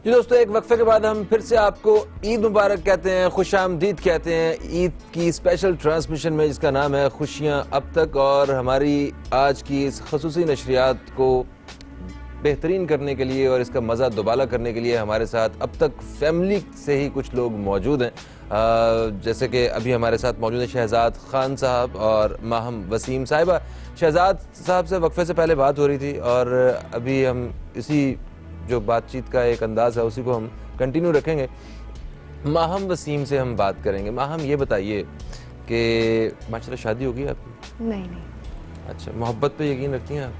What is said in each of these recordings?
जी दोस्तों, एक वक्फे के बाद हम फिर से आपको ईद मुबारक कहते हैं, खुशामदीद कहते हैं ईद की स्पेशल ट्रांसमिशन में, जिसका नाम है खुशियां अब तक। और हमारी आज की इस खसूसी नशरियात को बेहतरीन करने के लिए और इसका मज़ा दोबाला करने के लिए हमारे साथ अब तक फैमिली से ही कुछ लोग मौजूद हैं। जैसे कि अभी हमारे साथ मौजूद है शहजाद खान साहब और माहम वसीम साहिबा। शहजाद साहब से वक्फे से पहले बात हो रही थी और अभी हम इसी जो बातचीत का एक अंदाज़ है उसी को हम कंटिन्यू रखेंगे। माहम वसीम से हम बात करेंगे। माहम, ये बताइए कि माशाल्लाह शादी होगी आपकी? नहीं। अच्छा, मोहब्बत पे यकीन रखती हैं आप?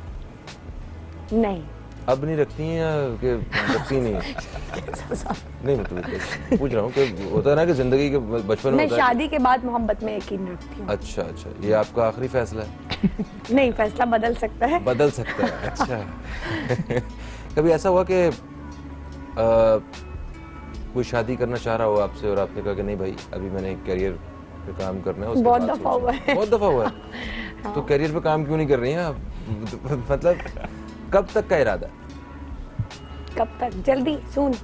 नहीं। अब नहीं रखती हैं या कि रखती नहीं? नहीं, मतलब पूछ रहा हूँ कि होता है ना कि जिंदगी के बचपन में मैं शादी के बाद मोहब्बत में यकीन रखती हूँ। अच्छा अच्छा, ये आपका आखिरी फैसला है? नहीं, फैसला बदल सकता है। बदल सकता है, अच्छा। कभी ऐसा हुआ कि कोई शादी करना चाह रहा हो आपसे और आपने कहा कि नहीं भाई, अभी मैंने करियर पे काम करना है? बहुत दफा हुआ है। बहुत दफा हुआ है? हाँ। तो करियर पे काम क्यों नहीं कर रही हैं आप? मतलब कब तक का इरादा? कब तक? जल्दी सुन।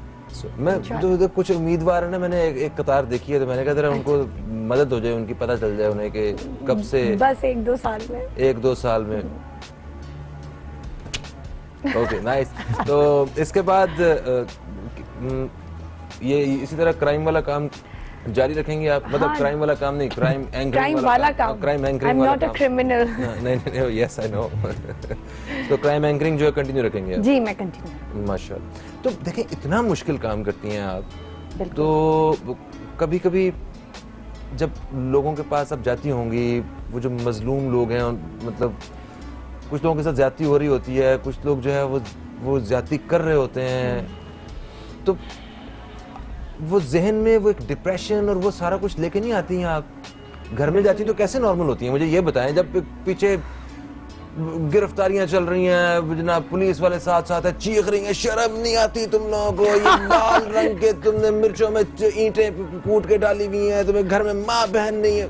मैं तो कुछ उम्मीदवार है ना, मैंने एक कतार देखी है तो मैंने कहा जरा उनको मदद हो जाए, उनकी पता चल जाए उन्हें कि कब से। बस 1-2 साल में। 1-2 साल में। Okay, nice. तो इसके बाद ये इसी तरह क्राइम वाला काम जारी रखेंगे आप? मतलब हाँ। क्राइम वाला काम नहीं, क्राइम एंकरिंग वाला काम। क्राइम एंकरिंग आई एम वाला नॉट अ काम। क्रिमिनल। नहीं, यस आई नो। तो क्राइम एंकरिंग जो है कंटिन्यू रखेंगे आप? जी, मैं कंटिन्यू। माशाल्लाह। तो देखें, इतना मुश्किल काम करती हैं आप, बिल्कुल। तो कभी कभी जब लोगों के पास अब जाती होंगी, वो जो मजलूम लोग हैं, मतलब कुछ लोगों के साथ ज्यादती हो रही होती है, कुछ लोग जो है वो ज्यादती कर रहे होते हैं, तो वो जहन में वो एक डिप्रेशन और वो सारा कुछ लेके नहीं आती हैं आप? घर में जाती तो कैसे नॉर्मल होती हैं? मुझे ये बताएं। जब पीछे गिरफ्तारियां चल रही हैं, जनाब पुलिस वाले साथ साथ है, चीख रही हैं, शर्म नहीं आती तुम लोगों को? ये लाल रंग के तुमने मिर्चों में ईंटें कूट के डाली हुई हैं, तुम्हें घर में माँ बहन नहीं है।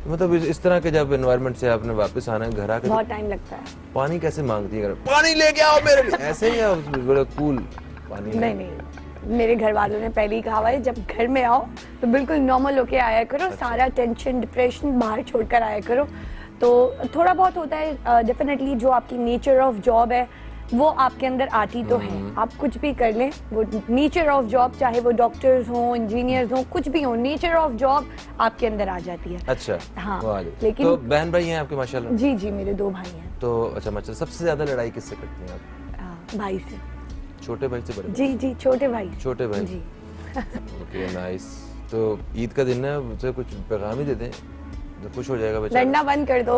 मतलब इस तरह के जब एनवायरनमेंट से आपने वापस आना है घर आके, बहुत टाइम लगता है। पानी कैसे मांगती है? पानी लेके आओ मेरे लिए, ऐसे ही आप बड़ा कूल पानी? नहीं, मेरे घर वालों ने पहले ही कहा हुआ है, जब घर में आओ तो बिल्कुल नॉर्मल होके आया करो। अच्छा। सारा टेंशन डिप्रेशन बाहर छोड़कर आया करो। तो थोड़ा बहुत होता है डेफिनेटली, जो आपकी नेचर ऑफ जॉब है वो आपके अंदर आती तो है। आप कुछ भी कर लें, वो नेचर ऑफ जॉब, चाहे वो डॉक्टर्स हों, इंजीनियर्स हों, कुछ भी हो, नेचर ऑफ जॉब आपके अंदर आ जाती है। अच्छा, हाँ। लेकिन तो बहन भाई हैं आपके माशाल्लाह? जी जी, मेरे 2 भाई हैं। तो अच्छा, माशाल्लाह। सबसे ज्यादा लड़ाई किससे करती हैं आप? भाई से। छोटे भाई से? बड़े जी जी, छोटे भाई। छोटे भाई जी। Okay, nice. तो ईद का दिन है, उसे कुछ पैगाम ही दे दें तो खुश हो जाएगा बेचारा। लड़ना बंद कर दो।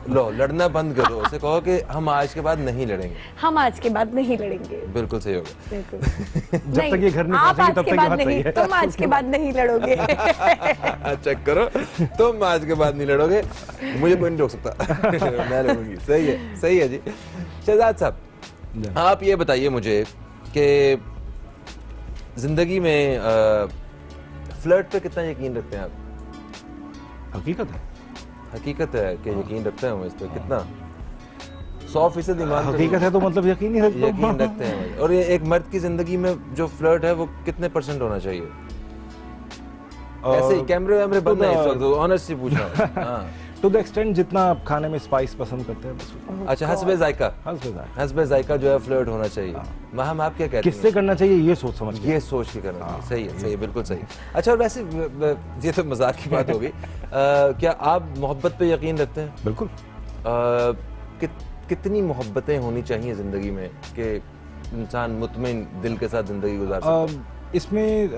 लो, लड़ना बंद करो, उसे कहो कि हम आज के बाद नहीं लड़ेंगे। हम आज के बाद नहीं लड़ेंगे। बिल्कुल सही होगा। बिल्कुल। जब तक ये घर नहीं आप पहुंचेगी आज तब के तक ये बाद बात नहीं, सही है। तुम आज के बाद नहीं लड़ोगे। चेक करो, तुम आज के बाद नहीं लड़ोगे, मुझे कोई नहीं रोक सकता। मैं लड़ूंगी। सही है, सही है जी। शहजाद साहब, आप ये बताइए मुझे कि जिंदगी में फ्लर्ट पे कितना यकीन रखते हैं आप? हकीकत है, हकीकत है कि यकीन रखते हैं हम इस पर? कितना? 100% ईमान? हकीकत है तो मतलब यकीन ही रखते यकीन रखते हैं। और ये एक मर्द की जिंदगी में जो फ्लर्ट है वो कितने % होना चाहिए? ऐसे ही कैमरे वैमरे बंद है इस वक्त, ऑनेस्टली पूछ रहा हूँ। हाँ। टू द एक्सटेंट जितना आप खाने में स्पाइस पसंद करते हैं बस। अच्छा, हस्बे जायका? हस्बे जायका जो है फ्लर्ट होना चाहिए। माहम, आप क्या कहते हैं? किससे करना चाहिए ये सोच समझ के? ये सोच के करना चाहिए। सही है, सही है, बिल्कुल सही। अच्छा, और वैसे ये तो मजाक की बात हो गई। क्या आप मोहब्बत पे यकीन रखते हैं? बिल्कुल। कितनी मोहब्बतें होनी चाहिए जिंदगी में कि इंसान मुतमईन दिल के साथ जिंदगी गुजार सकता है? इसमें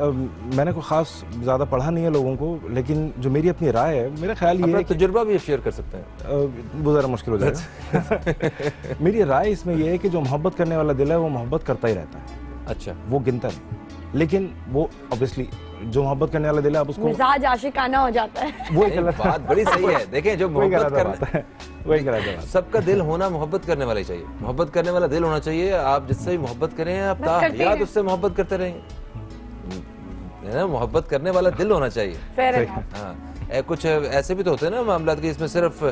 मैंने कोई खास ज़्यादा पढ़ा नहीं है लोगों को, लेकिन जो मेरी अपनी राय है, मेरा ख्याल ये है कि तजुर्बा भी शेयर कर सकते हैं। वो ज़रा मुश्किल हो जाएगा। मेरी राय इसमें ये है कि जो मोहब्बत करने वाला दिल है वो मोहब्बत करता ही रहता है। अच्छा, वो गिनता नहीं, लेकिन वो ऑब्वियसली जो मोहब्बत करने वाला दिल है, आप उसको मिजाज आशिकाना हो जाता है। वो बात बड़ी सही है। देखें, जो मोहब्बत करना, वही करा था। सबका दिल होना मोहब्बत करने वाला ही चाहिए। मोहब्बत करने वाला दिल होना चाहिए। आप जिससे भी मोहब्बत करें, आप ताहयात उससे मोहब्बत करते रहेंगे। मोहब्बत करने वाला दिल होना चाहिए। Fair enough। हाँ, कुछ ऐसे भी तो होते हैं ना मामला कि इसमें सिर्फ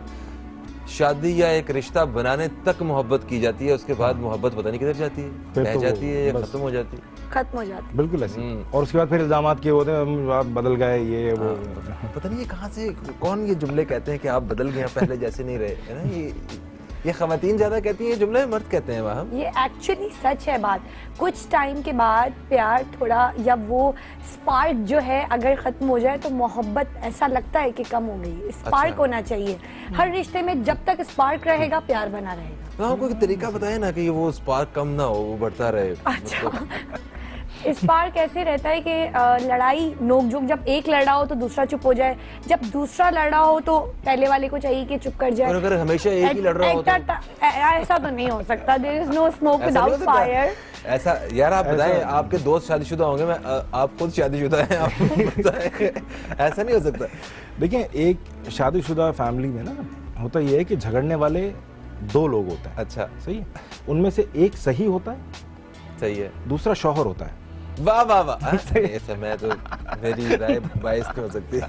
शादी या एक रिश्ता बनाने तक मोहब्बत की जाती है, उसके बाद मोहब्बत पता नहीं किधर जाती है, फिर रह तो जाती है या बस खत्म हो जाती है। खत्म हो जाती बिल्कुल ऐसे। और उसके बाद फिर इल्जामात किए होते हैं हम आप बदल गए ये वो। पता नहीं ये कहाँ से कौन ये जुमले कहते हैं कि आप बदल गए, पहले जैसे नहीं रहे, है ना। ये खवातीन ज्यादा कहती हैं ये जुमले, मर्द कहते हैं वहाँ। ये एक्चुअली सच है बात। कुछ टाइम के बाद प्यार थोड़ा या वो स्पार्क जो है अगर खत्म हो जाए तो मोहब्बत ऐसा लगता है कि कम हो गई। स्पार्क होना चाहिए हर रिश्ते में, जब तक स्पार्क रहेगा प्यार बना रहेगा। हाँ, कोई तरीका बताए ना कि वो स्पार्क कम ना हो, वो बढ़ता रहे। अच्छा स्पार्क ऐसे रहता है कि लड़ाई नोकझोंक, जब एक लड़ा हो तो दूसरा चुप हो जाए, जब दूसरा लड़ा हो तो पहले वाले को चाहिए कि चुप कर जाए। और अगर हमेशा एक ही लड़ रहा हो तो ऐसा तो नहीं हो सकता। देयर इज नो स्मोक ऐसा नहीं विदाउट हो सकता? फायर। ऐसा यार आप बताएं, आपके दोस्त शादीशुदा होंगे, मैं आप खुद शादीशुदा हैं, आप बताएं, ऐसा नहीं हो सकता। देखिए एक शादीशुदा फैमिली में ना होता ये है कि झगड़ने वाले दो लोग होते हैं। अच्छा, सही है, उनमें से एक सही होता है, सही है। दूसरा शौहर होता है। वाह वाह वाह, ऐसा मैं तो, मेरी राय बाइस हो सकती है।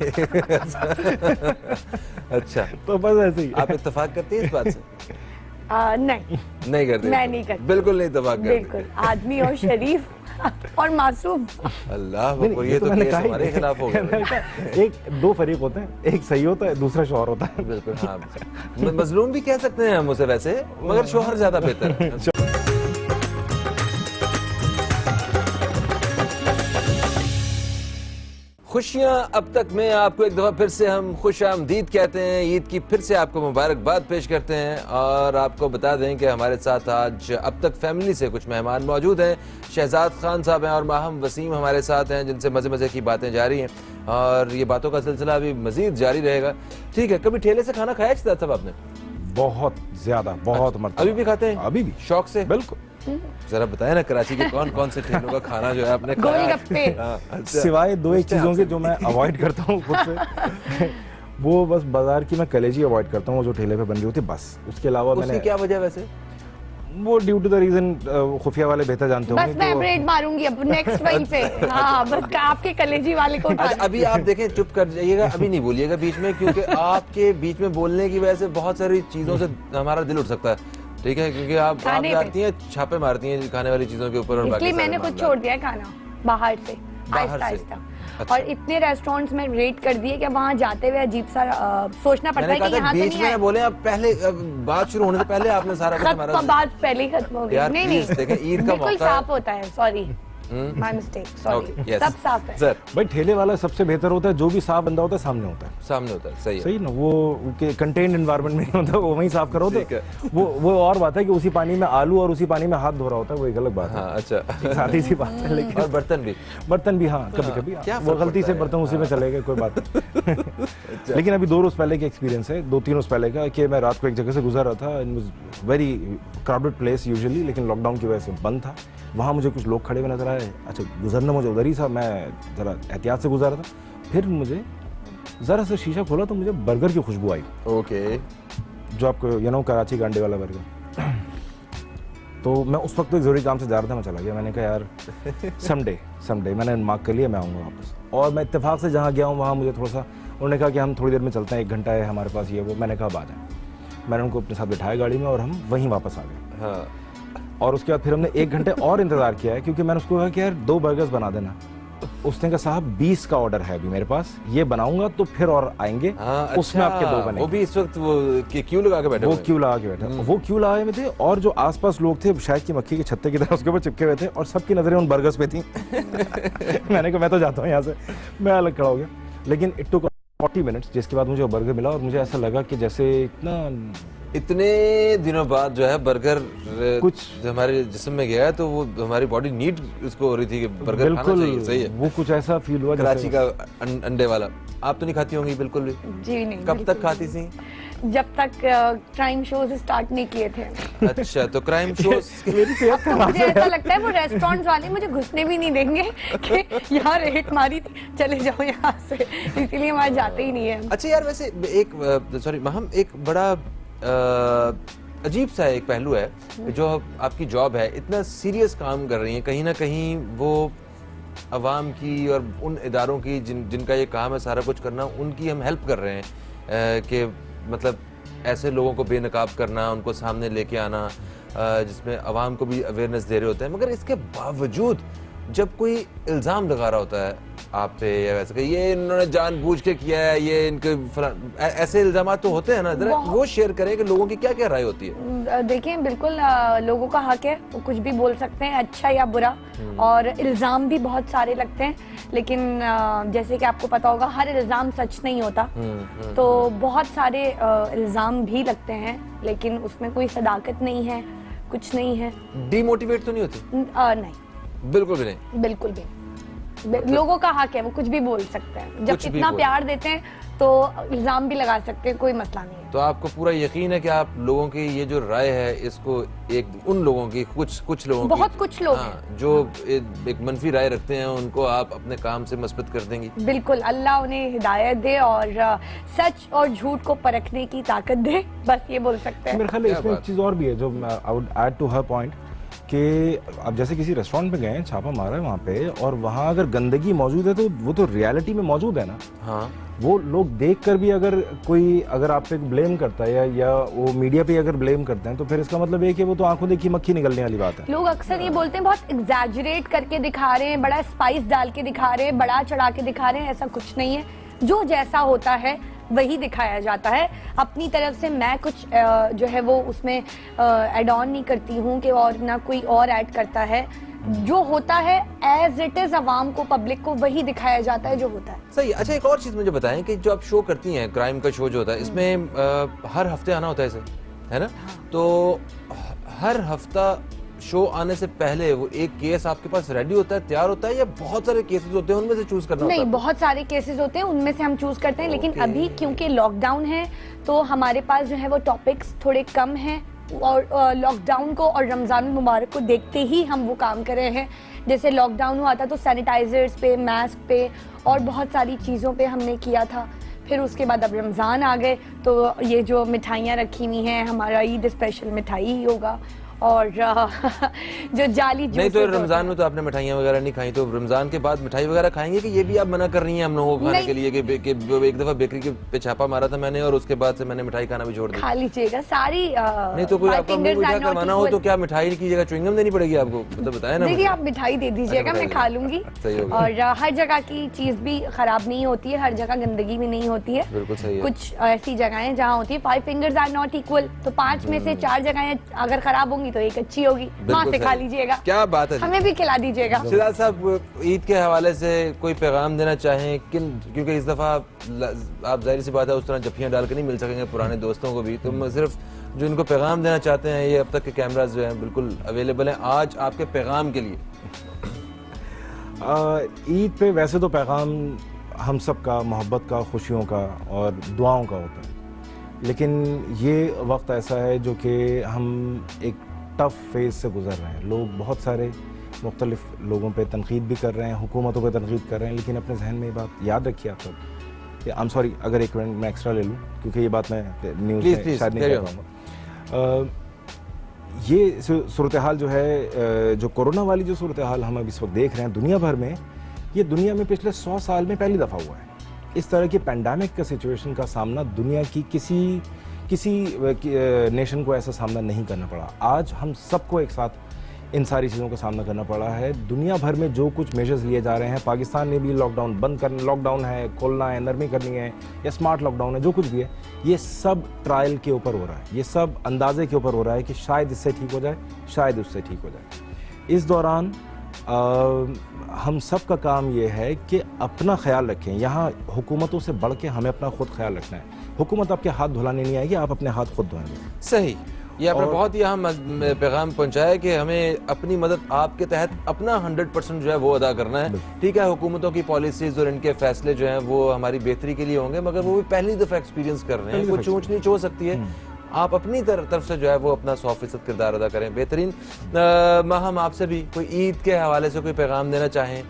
अच्छा, तो बस ऐसे ही आप इत्तेफाक करती हैं इस बात से? नहीं नहीं करते? मैं नहीं करती। बिल्कुल नहीं इत्तेफाक करती। बिल्कुल, आदमी और शरीफ और मासूम। अल्लाह नहीं, अकबर, ये तो मैंने केस कहा ही हमारे नहीं। खिलाफ हो मैंने गया। कहा, एक दो फरीक होते हैं, एक सही होता है दूसरा शौहर होता है। बिल्कुल, हाँ। मजलूम भी कह सकते हैं हम उसे वैसे, मगर शोहर ज्यादा बेहतर है। खुशियाँ अब तक में आपको एक दफ़ा फिर से हम खुश आमदीद कहते हैं, ईद की फिर से आपको मुबारकबाद पेश करते हैं। और आपको बता दें कि हमारे साथ आज अब तक फैमिली से कुछ मेहमान मौजूद हैं। शहजाद खान साहब हैं और माहम वसीम हमारे साथ हैं, जिनसे मज़े मज़े की बातें जारी हैं और ये बातों का सिलसिला अभी मज़ीद जारी रहेगा। ठीक है, कभी ठेले से खाना खाया शहजाद साहब आपने? बहुत ज्यादा, बहुत मरतबा। अभी भी खाते हैं? अभी भी, शौक से? बिल्कुल। जरा बताएं ना, कराची के कौन कौन से ठेलों का खाना जो है आपने खाया? गोलगप्पे। हाँ, अच्छा। सिवाय दो एक चीजों के जो मैं अवॉइड करता हूँ खुद से, वो बस बाजार की मैं कलेजी अवॉइड करता हूँ, वो जो ठेले पे बन रही होती है, बस। उसके अलावा उसकी मैंने क्या वजह वैसे? वो ड्यू टू द रीजन खुफिया वाले बेहतर जानते बस होंगे। मैं ब्रेड मारूंगी अब नेक्स्ट वहीं पे। हाँ बस आपके कलेजी वाले को उठा अच्छा, अभी आप देखें, चुप कर जाइएगा, अभी नहीं बोलिएगा बीच में, क्योंकि आपके बीच में बोलने की वजह से बहुत सारी चीजों से हमारा दिल उठ सकता है। ठीक है, क्योंकि आप खाने पे। जानती हैं, छापे मारती हैं खाने वाली चीजों के ऊपर। और बाकी इसलिए सारे मैंने कुछ मामला। छोड़ दिया है खाना बाहर से, बाहर आहिस्ता से? आहिस्ता। अच्छा। और इतने रेस्टोरेंट्स में रेट कर दिए कि वहाँ जाते हुए अजीब सा सोचना पड़ता मैंने है कहा कि था यहाँ तो बीच नहीं में आए। बोले, आप पहले बात शुरू होने से पहले आपने सारा कुछ हमारा खत्म, बात पहले ही खत्म हो गई। यार, नहीं please, देखें, ईद का बिल्कुल मौका है। साफ होता है, sorry my mistake, sorry, Okay, yes. सब साफ है। सर, भाई ठेले वाला सबसे बेहतर होता है, जो भी साफ बंदा होता है सामने होता है। सामने होता है, सही है। सही ना, वो कंटेन्ड एनवायरनमेंट में नहीं होता, वो वहीं साफ करो ठीक तो है। वो और बात है कि उसी पानी में आलू और उसी पानी में हाथ धो रहा होता है, वो एक अलग बात है। हाँ, अच्छा। सादी सी बात है। लेकिन और बर्तन भी? बर्तन भी, हाँ, कभी कभी क्या वो फर्क गलती से पड़ता है? बर्तन उसी में चले गए, कोई बात नहीं। लेकिन अभी 2 रोज पहले का एक्सपीरियंस है, 2-3 रोज पहले का, कि मैं रात को एक जगह से गुजर रहा था, it was very crowded place usually, लेकिन लॉकडाउन की वजह से बंद था। वहाँ मुझे कुछ लोग खड़े हुए नजर आए। अच्छा, गुजरना मुझे उधर ही था, मैं जरा एहतियात से गुजर रहा था। फिर मुझे जरा सा शीशा खोला तो मुझे बर्गर की खुशबू आई। ओके। जो आपको कराची का अंडे वाला बर्गर। तो मैं उस वक्त तो जरूरी काम से जा रहा था, मैं चला गया। मैंने कहा यार समडे मैंने मार्क कर लिया, मैं आऊँगा वापस। और मैं इत्तेफाक से जहाँ गया हूँ वहाँ मुझे थोड़ा सा, उन्होंने कहा कि हम थोड़ी देर में चलते हैं, 1 घंटा है हमारे पास, ये वो। मैंने कहा आ जाए। मैंने उनको अपने साथ बिठाया गाड़ी में और हम वहीं वापस आ गए। हाँ, और उसके बाद फिर हमने 1 घंटे और इंतजार किया है, क्योंकि मैंने उसको कहा कि यार 2 बर्गर्स बना देना। उसने कहा साहब 20 का ऑर्डर है अभी मेरे पास, ये बनाऊंगा तो फिर और आएंगे। हाँ, उसमें अच्छा, आपके 2 बने। वो भी इस वक्त वो क्यों लगा के बैठे वो हुए हैं? क्यों लगा के बैठे, वो क्यों लगाए में थे, और जो आसपास लोग थे शायद की मक्खी के छत्ते की तरह उसके ऊपर चिपके हुए थे, और सबकी नजरें उन बर्गर्स पे थी। मैंने कहा मैं तो जाता हूँ यहाँ से, मैं अलग खड़ा हो गया। लेकिन इट टुक 40 मिनट्स, जिसके बाद मुझे वो बर्गर मिला और मुझे ऐसा लगा कि जैसे इतने दिनों बाद जो है बर्गर कुछ हमारे जिस्म में गया है, तो वो हमारी बॉडी नीड उसको हो रही थी कि बर्गर खाना चाहिए। सही है, वो कुछ ऐसा फील हुआ कराची का अंडे वाला। आप तो नहीं खाती होंगी बिल्कुल भी? जी नहीं। कब तक खाती थी? जब तक क्राइम शोज स्टार्ट नहीं किए थे। अच्छा, तो क्राइम शोज मेरी सेहत तो मुझे ऐसा लगता है वो रेस्टोरेंट्स वाले मुझे घुसने भी नहीं देंगे कि यहाँ रेट मारी थी, चले जाओ यहाँ से, इसीलिए वहाँ जाते ही नहीं है। अच्छा यार, वैसे एक सॉरी महम, एक बड़ा अजीब सा एक पहलू है जो आपकी जॉब है, इतना सीरियस काम कर रही है, कहीं ना कहीं वो अवाम की और उन इदारों की जिनका ये काम है सारा कुछ करना, उनकी हम हेल्प कर रहे हैं कि मतलब ऐसे लोगों को बेनकाब करना, उनको सामने लेके आना, जिसमें आवाम को भी अवेयरनेस दे रहे होते हैं, मगर इसके बावजूद जब कोई इल्ज़ाम लगा रहा होता है आप पे या वैसे कि ये इन्होंने जानबूझ के किया है, ये इनके ऐसे इल्ज़ाम तो होते हैं ना, जरा वो शेयर करें कि लोगों की क्या क्या राय होती है। देखिए बिल्कुल लोगों का हक है, वो कुछ भी बोल सकते हैं, अच्छा या बुरा, और इल्ज़ाम भी बहुत सारे लगते हैं, लेकिन जैसे कि आपको पता होगा हर इल्ज़ाम सच नहीं होता, तो बहुत सारे इल्ज़ाम भी लगते हैं, लेकिन उसमें कोई सदाकत नहीं है, कुछ नहीं है। डीमोटिवेट तो नहीं होती? नहीं, बिल्कुल भी नहीं, बिल्कुल भी। लोगों का हक है, वो कुछ भी बोल सकते हैं, जब इतना प्यार देते हैं तो इल्जाम भी लगा सकते हैं, कोई मसला नहीं है। तो आपको पूरा यकीन है कि आप लोगों की ये जो राय है इसको उन लोगों की कुछ लोगों बहुत की, कुछ लोग हैं जो एक मनफी राय रखते हैं, उनको आप अपने काम से मस्बत कर देंगी? बिल्कुल, अल्लाह उन्हें हिदायत दे और सच और झूठ को परखने की ताकत दे, बस ये बोल सकते हैं। मेरे ख्याल है इसमें एक चीज़ और भी है जो I would add to her point, कि अब जैसे किसी रेस्टोरेंट पे गए, छापा मारा है वहाँ पे, और वहाँ अगर गंदगी मौजूद है तो वो तो रियलिटी में मौजूद है ना। हाँ, वो लोग देखकर भी अगर आप पे ब्लेम करता है या वो मीडिया पे अगर ब्लेम करते हैं, तो फिर इसका मतलब है कि वो तो आंखों देखी मक्खी निकलने वाली बात है। लोग अक्सर ये बोलते हैं बहुत एग्जैजरेट करके दिखा रहे हैं, बड़ा स्पाइस डाल के दिखा रहे हैं, बड़ा चढ़ा के दिखा रहे हैं, ऐसा कुछ नहीं है। जो जैसा होता है वही दिखाया जाता है। अपनी तरफ से मैं कुछ जो है वो उसमें एड ऑन नहीं करती हूँ कि और ना कोई और ऐड करता है। जो होता है एज इट इज, अवाम को, पब्लिक को वही दिखाया जाता है जो होता है। सही। अच्छा, एक और चीज मुझे बताएं कि जो आप शो करती हैं, क्राइम का शो जो होता है, इसमें हर हफ्ते आना होता है इसे, है ना? तो हर हफ्ता शो आने से पहले वो एक केस आपके पास रेडी होता है, तैयार होता है, या बहुत सारे केसेस होते हैं उनमें से चूज करना होता है? नहीं, बहुत सारे केसेस होते हैं, उनमें से हम चूज करते हैं, लेकिन अभी क्योंकि लॉकडाउन है तो हमारे पास जो है वो टॉपिक्स थोड़े कम हैं, और लॉकडाउन को और रमज़ान मुबारक को देखते ही हम वो काम कर रहे हैं। जैसे लॉकडाउन हुआ था तो सैनिटाइजर्स पे, मास्क पे और बहुत सारी चीज़ों पे हमने किया था। फिर उसके बाद अब रमज़ान आ गए तो ये जो मिठाइयाँ रखी हुई हैं, हमारा ईद स्पेशल मिठाई ही होगा, और जो जाली नहीं, तो रमजान में तो आपने मिठाइयाँ वगैरह नहीं खाई, तो रमजान के बाद मिठाई वगैरह खाएंगे कि ये भी आप मना कर रही हैं हम लोगों को खाने के लिए? कि एक दफा बेकरी के पे छापा मारा था मैंने, और उसके बाद से मैंने मिठाई खाना भी छोड़ दिया। खा लीजिएगा सारी। नहीं तो कोई आपको मीठा करवाना हो तो क्या मिठाई की जगह च्युइंगम देनी पड़ेगी आपको? मतलब बताया ना। देखिए, आप मिठाई दे दीजिएगा, मैं खा लूंगी। और हर जगह की चीज भी खराब नहीं होती है, हर जगह गंदगी भी नहीं होती है। बिल्कुल सही है। कुछ ऐसी जगहें जहाँ होती है 5 fingers आर नॉट इक्वल, तो 5 में से 4 जगहें अगर खराब होंगी तो एक अच्छी होगी, वहाँ से खा लीजिएगा। क्या बात है, हमें भी खिला दीजिएगा। शिदात साहब, ईद के हवाले से कोई पैगाम देना चाहें? क्योंकि इस दफा आप जाहिर सी बात है उस तरह जफ्फियाँ डाल के नहीं मिल सकेंगे पुराने दोस्तों को भी, तो सिर्फ जो इनको पैगाम देना चाहते हैं, ये अब तक के कैमराज जो हैं बिल्कुल अवेलेबल हैं आज आपके पैगाम के लिए। ईद पे वैसे तो पैगाम हम सब का मोहब्बत का, खुशियों का और दुआओं का होता है, लेकिन ये वक्त ऐसा है जो कि हम एक टफ फेज से गुजर रहे हैं। लोग बहुत सारे मुख्तलिफ लोगों पे तनकीद भी कर रहे हैं, हुकूमतों पे तनकीद कर रहे हैं, लेकिन अपने जहन में ये बात याद रखिए आप सब। आई एम सॉरी अगर एक मिनट मैं एक्स्ट्रा ले लूँ, क्योंकि ये बात मैं न्यूज़ में शायद नहीं कह पाऊँगा। ये सूरत हाल जो है, जो कोरोना वाली जो सूरत हाल हम अब इस वक्त देख रहे हैं दुनिया भर में, ये दुनिया में पिछले 100 साल में पहली दफ़ा हुआ है। इस तरह की पैंडेमिक का सिचुएशन का सामना दुनिया की किसी नेशन को ऐसा सामना नहीं करना पड़ा। आज हम सबको एक साथ इन सारी चीज़ों का सामना करना पड़ा है। दुनिया भर में जो कुछ मेजर्स लिए जा रहे हैं, पाकिस्तान ने भी लॉकडाउन है, खोलना है, नरमी करनी है, या स्मार्ट लॉकडाउन है, जो कुछ भी है, ये सब ट्रायल के ऊपर हो रहा है, ये सब अंदाजे के ऊपर हो रहा है कि शायद इससे ठीक हो जाए, शायद उससे ठीक हो जाए। इस दौरान हम सब का काम ये है कि अपना ख्याल रखें। यहाँ हुकूमतों से बढ़ के हमें अपना खुद ख्याल रखना है। हुकूमत आपके हाथ धुलाने नहीं आएगी, आप अपने हाथ खुद धोएंगे। सही। ये आपने बहुत ही अहम पैगाम पहुंचाया कि हमें अपनी मदद आपके तहत अपना 100% जो है वो अदा करना है। ठीक है, हुकूमतों की पॉलिसीज और इनके फैसले जो हैं वो हमारी बेहतरी के लिए होंगे, मगर वो भी पहली दफ़ा एक्सपीरियंस कर रहे हैं, कुछ ऊंच नीच हो सकती है। आप अपनी तरफ से जो है वो अपना 100% किरदार अदा करें। बेहतरीन। हम आपसे भी कोई ईद के हवाले से कोई पैगाम देना चाहें?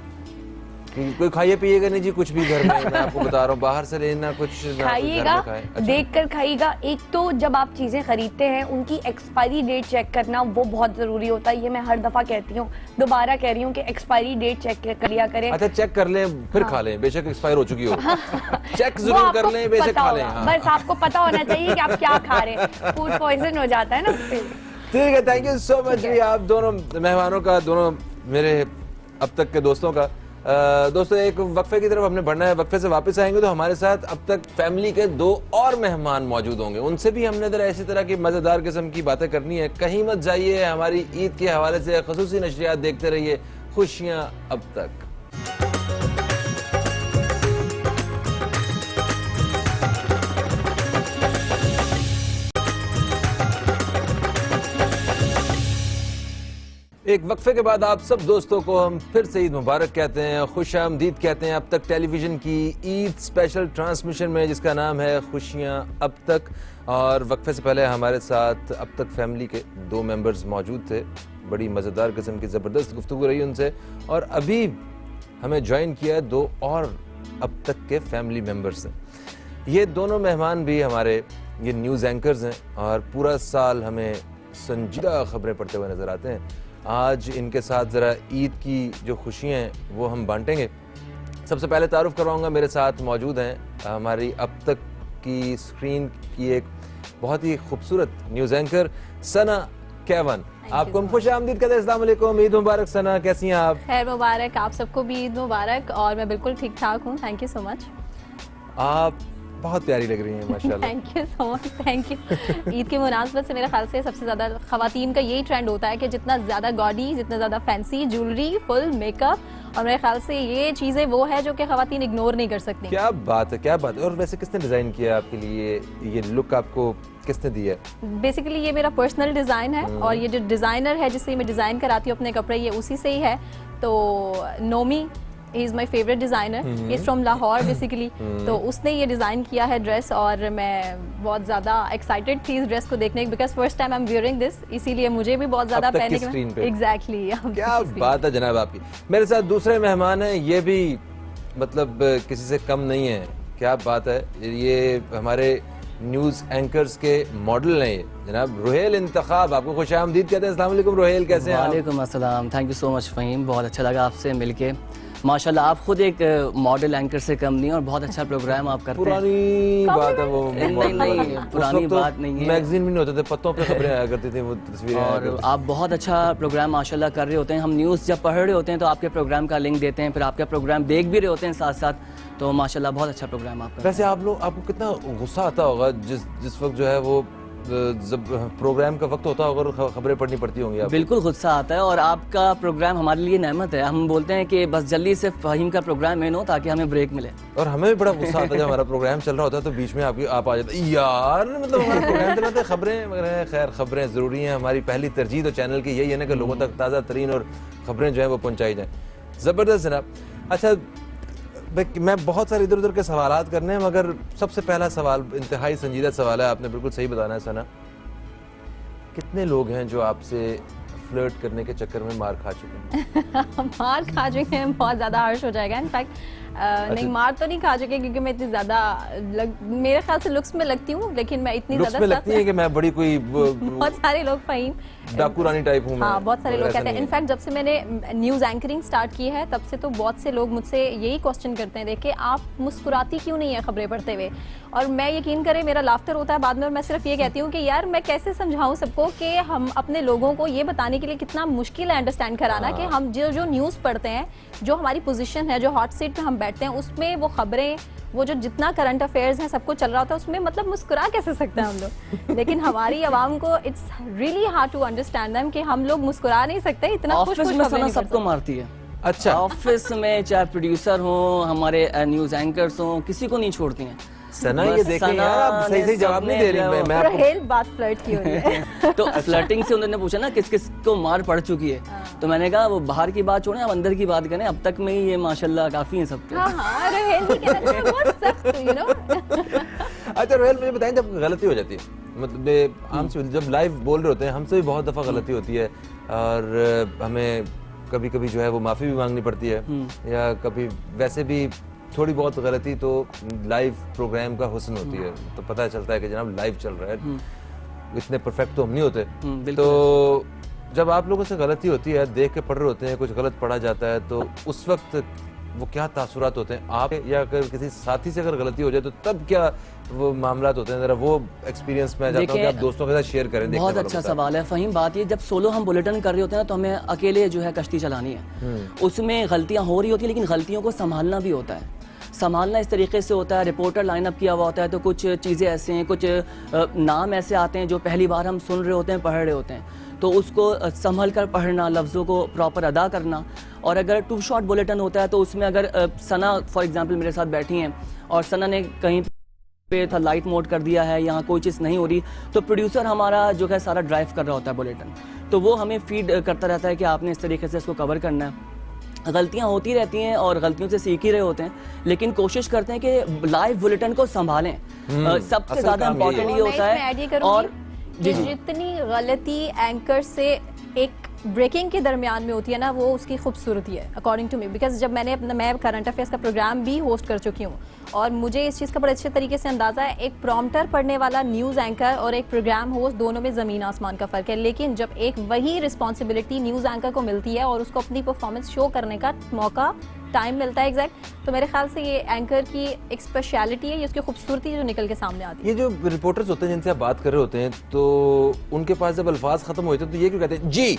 कि कोई खाइए पिएगा नहीं जी कुछ भी घर में, मैं आपको बता रहा हूँ, बाहर से लेना कुछ ना कुछ घर खाइएगा, में खाएं। अच्छा। देख कर खाइएगा। एक तो जब आप चीज़ें खरीदते हैं उनकी एक्सपायरी डेट चेक करना वो बहुत ज़रूरी होता है। ये मैं हर दफ़ा कहती हूँ, दोबारा कह रही हूँ कि एक्सपायरी डेट चेक कर लिया करें। अच्छा, चेक कर लें फिर खा लें, बेशक एक्सपायर हो चुकी हो, चेक वो जरूर कर आपको लें, बेशक पता खा लें। होगा, हाँ। बस आपको पता होना चाहिए कि आप क्या खा रहे हैं, फूड पॉइजन हो जाता है ना फिर। ठीक है, थैंक यू सो मच जी आप दोनों मेहमानों का, दोनों मेरे अब तक के दोस्तों का। दोस्तों एक वक्फे की तरफ हमने बढ़ना है, वक्फे से वापस आएंगे तो हमारे साथ अब तक फैमिली के 2 और मेहमान मौजूद होंगे, उनसे भी हमने जरा इसी तरह की मजेदार किस्म की बातें करनी है। कहीं मत जाइए, हमारी ईद के हवाले से खसूसी नशरियात देखते रहिए, खुशियां अब तक। एक वक्फे के बाद आप सब दोस्तों को हम फिर से ईद मुबारक कहते हैं, खुशामदीद कहते हैं अब तक टेलीविजन की ईद स्पेशल ट्रांसमिशन में जिसका नाम है खुशियां अब तक। और वक्फे से पहले हमारे साथ अब तक फैमिली के 2 मेंबर्स मौजूद थे, बड़ी मज़ेदार किस्म की ज़बरदस्त गुफ्तगू रही उनसे, और अभी हमें ज्वाइन किया है 2 और अब तक के फैमिली मेंबर्स हैं। ये दोनों मेहमान भी हमारे ये न्यूज़ एंकर्स हैं और पूरा साल हमें संजीदा खबरें पढ़ते हुए नज़र आते हैं। आज इनके साथ ज़रा ईद की जो खुशियाँ हैं वो हम बांटेंगे। सबसे पहले तारुफ करवाऊंगा, मेरे साथ मौजूद हैं हमारी अब तक की स्क्रीन की एक बहुत ही खूबसूरत न्यूज़ एंकर सना कैवन। आपको हम खुश आमदीद कहते हैं। अस्सलाम वालेकुम, ईद मुबारक सना, कैसी हैं आप? खैर मुबारक, आप सबको भी ईद मुबारक। और मैं बिल्कुल ठीक ठाक हूँ, थैंक यू सो मच। आप बहुत प्यारी लग रही हैं माशाल्लाह। Thank you so much, thank you. Eid की मुनासबत से मेरे ख्याल से सबसे ज़्यादा ख़वातीन का यही ट्रेंड होता है कि जितना ज़्यादा गॉडी, जितना ज़्यादा फैंसी ज्वेलरी, फुल मेकअप, और मेरे ख्याल से ये चीज़ें वो है जो कि ख़वातीन इग्नोर नहीं कर सकती। क्या बात है, क्या बात है। और वैसे किसने डिज़ाइन किया आपके लिए ये लुक, आपको किसने दिया? बेसिकली ये मेरा पर्सनल डिज़ाइन है और ये जो डिज़ाइनर है जिससे मैं डिज़ाइन कराती हूँ अपने कपड़े, ये उसी से ही है। तो Nomi is my favourite designer, is from Lahore basically. तो उसने ये डिज़ाइन किया है ड्रेस, और मैं बहुत ज़्यादा एक्साइटेड थी इस ड्रेस को देखने, because first time I am wearing this, इसीलिए मुझे भी बहुत ज़्यादा पहनने के एग्जैक्टली। क्या बात है जनाब आपकी। मेरे साथ दूसरे मेहमान हैं, ये भी मतलब किसी से कम नहीं है। क्या बात है, ये हमारे न्यूज़ एंकर्स के मॉडल हैं, ये जनाब रुहेल इंतखाब। आपको खुश आमदीद कहते हैं। अस्सलाम वालेकुम रुहेल, कैसे हैं आप? वालेकुम अस्सलाम, thank you so much Fahim, बहुत अच्छा लगा आपसे मिलके। माशाल्लाह आप खुद एक मॉडल एंकर से कम नहीं, और बहुत अच्छा प्रोग्राम आप करते हैं। पुरानी बात है वो, नहीं, पुरानी बात नहीं है। मैगजीन भी नहीं होते थे, पत्तों पे खबरें आया करती थी, वो तस्वीरें आया और करती थी। आप बहुत अच्छा प्रोग्राम माशाल्लाह कर रहे होते हैं। हम न्यूज़ जब पढ़ रहे होते हैं तो आपके प्रोग्राम का लिंक देते हैं, फिर आपका प्रोग्राम देख भी रहे होते हैं साथ साथ। तो माशाल्लाह बहुत अच्छा प्रोग्राम आपका। वैसे आपको कितना गुस्सा आता होगा जिस वक्त जो है वो जब प्रोग्राम का वक्त होता होगा और खबरें पढ़नी पड़ती होंगी आपको? बिल्कुल गुस्सा आता है, और आपका प्रोग्राम हमारे लिए नेमत है। हम बोलते हैं कि बस जल्दी से फ़हीम का प्रोग्राम एंड हो ताकि हमें ब्रेक मिले। और हमें भी बड़ा गुस्सा आता है जब हमारा प्रोग्राम चल रहा होता है तो बीच में आप आ जाते हैं, यार मतलब हमारा प्रोग्राम चल रहा था, खबरें वगैरह। खैर खबरें ज़रूरी हैं, हमारी पहली तरजीह तो चैनल की यही है ना कि लोगों तक ताज़ा तरीन और खबरें जो है वो पहुँचाई जाएँ। ज़बरदस्त जनाब। अच्छा, मैं बहुत सारे इधर उधर के सवालात करने हैं, मगर सबसे पहला सवाल इंतहाई संजीदा सवाल है, आपने बिल्कुल सही बताना है सना। कितने लोग हैं जो आपसे फ्लर्ट करने के चक्कर में मार खा चुके हैं? मार खा चुके हैं, बहुत ज़्यादा हर्ष हो जाएगा। इनफैक्ट नहीं, मार तो नहीं खा चुके क्योंकि मैं इतनी ज़्यादा मेरे ख्याल से लुक्स में लगती हूँ, लेकिन मैं इतनी लुक्स में लगती है कि मैं बड़ी कोई बहुत सारे लोग फ़हीम डाकू रानी टाइप हूँ। हाँ, बहुत सारे लोग कहते हैं। इनफैक्ट जब से मैंने न्यूज़ एंकरिंग स्टार्ट की है तब से तो बहुत से लोग मुझसे यही क्वेश्चन करते हैं, देखिए आप मुस्कुराती क्यों नहीं है खबरें पढ़ते हुए। और मैं यकीन करें मेरा लाफ्टर होता है बाद में, और मैं सिर्फ ये कहती हूँ कि यार मैं कैसे समझाऊँ सबको कि हम अपने लोगों को ये बताने के लिए कितना मुश्किल है अंडरस्टैंड कराना कि हम जो न्यूज़ पढ़ते हैं, जो हमारी पोजीशन है, जो हॉट सीट पे हम बैठते हैं, उसमें वो खबरें, वो जो जितना करंट अफेयर्स हैं सब कुछ चल रहा होता है, उसमें मतलब मुस्कुरा कैसे सकते हैं हम लोग। लेकिन हमारी आवाम को it's really hard to understand them कि हम लोग मुस्कुरा नहीं सकते, इतना खुश ऑफिस में सना सबको मारती है। अच्छा, ऑफिस में चाहे प्रोड्यूसर हो, हमारे न्यूज़ एंकर्स हो, किसी को नहीं छोड़ती हैं। सना ये देखें यार, आप सही जवाब नहीं दे रही। मैं आपको बात फ्लर्ट की हुई है। तो फ्लर्टिंग से उन्होंने पूछा ना किस किस को मार पड़ चुकी है, तो मैंने कहा वो बाहर की बात छोड़ें, अब अंदर की बात करें। अब तक में ही ये माशाल्लाह काफी है सबके। हाँ हाँ, रोहेल भी कह रहा था, बहुत सख्त, you know। अच्छा रोहेल, मुझे बताएं, जब गलती हो जाती है, मतलब आम से जब लाइव बोल रहे होते हैं, हमसे भी बहुत दफ़ा गलती होती है और हमें कभी कभी जो है वो माफ़ी भी मांगनी पड़ती है, या कभी वैसे भी थोड़ी बहुत गलती तो लाइव प्रोग्राम का हुस्न होती है, तो पता चलता है कि जनाब लाइव चल रहा है, इतने परफेक्ट तो हम नहीं होते। तो जब आप लोगों से गलती होती है, देख के पढ़ रहे होते हैं, कुछ गलत पढ़ा जाता है, तो उस वक्त वो क्या तासुरात होते हैं आप, या अगर किसी साथी से अगर गलती हो जाए तो तब क्या वो मामलात होते हैं, जरा वो एक्सपीरियंस में चाहता हूँ कि आप दोस्तों के साथ शेयर करें। बहुत अच्छा सवाल है फ़हीम। बात ये, जब सोलो हम बुलेटिन कर रहे होते हैं तो हमें अकेले जो है कश्ती चलानी है, उसमें गलतियाँ हो रही होती है, लेकिन गलतियों को संभालना भी होता है। संभालना इस तरीके से होता है, रिपोर्टर लाइनअप किया हुआ होता है, तो कुछ चीज़ें ऐसे हैं, कुछ नाम ऐसे आते हैं जो पहली बार हम सुन रहे होते हैं, पढ़ रहे होते हैं, तो उसको संभल कर पढ़ना, लफ्ज़ों को प्रॉपर अदा करना। और अगर टू शॉट बुलेटिन होता है तो उसमें अगर सना फॉर एग्जांपल मेरे साथ बैठी हैं और सना ने कहीं पे था लाइट मोड कर दिया है, यहाँ कोई चीज़ नहीं हो रही, तो प्रोड्यूसर हमारा जो है सारा ड्राइव कर रहा होता है बुलेटिन, तो वो हमें फीड करता रहता है कि आपने इस तरीके से इसको कवर करना है। गलतियाँ होती रहती हैं और गलतियों से सीख ही रहे होते हैं, लेकिन कोशिश करते हैं कि लाइव बुलेटिन को संभालें। सबसे ज़्यादा इम्पोर्टेंट ये होता है। और जितनी गलती एंकर से एक ब्रेकिंग के दरमियान में होती है ना, वो उसकी खूबसूरती है अकॉर्डिंग टू मी। बिकॉज जब मैं करंट अफेयर्स का प्रोग्राम भी होस्ट कर चुकी हूँ और मुझे इस चीज़ का बड़े अच्छे तरीके से अंदाज़ा है, एक प्रॉम्प्टर पढ़ने वाला न्यूज़ एंकर और एक प्रोग्राम होस्ट, दोनों में ज़मीन आसमान का फ़र्क है। लेकिन जब एक वही रिस्पॉन्सिबिलिटी न्यूज़ एंकर को मिलती है और उसको अपनी परफॉर्मेंस शो करने का मौका, टाइम मिलता है एग्जैक्ट, तो मेरे ख्याल से ये एंकर की एक स्पेशलिटी है, ये उसकी खूबसूरती जो निकल के सामने आती है। ये जो रिपोर्टर्स होते हैं जिनसे आप बात कर रहे होते हैं, तो उनके पास जब अल्फाज खत्म हो जाते हैं तो ये क्यों कहते हैं जी?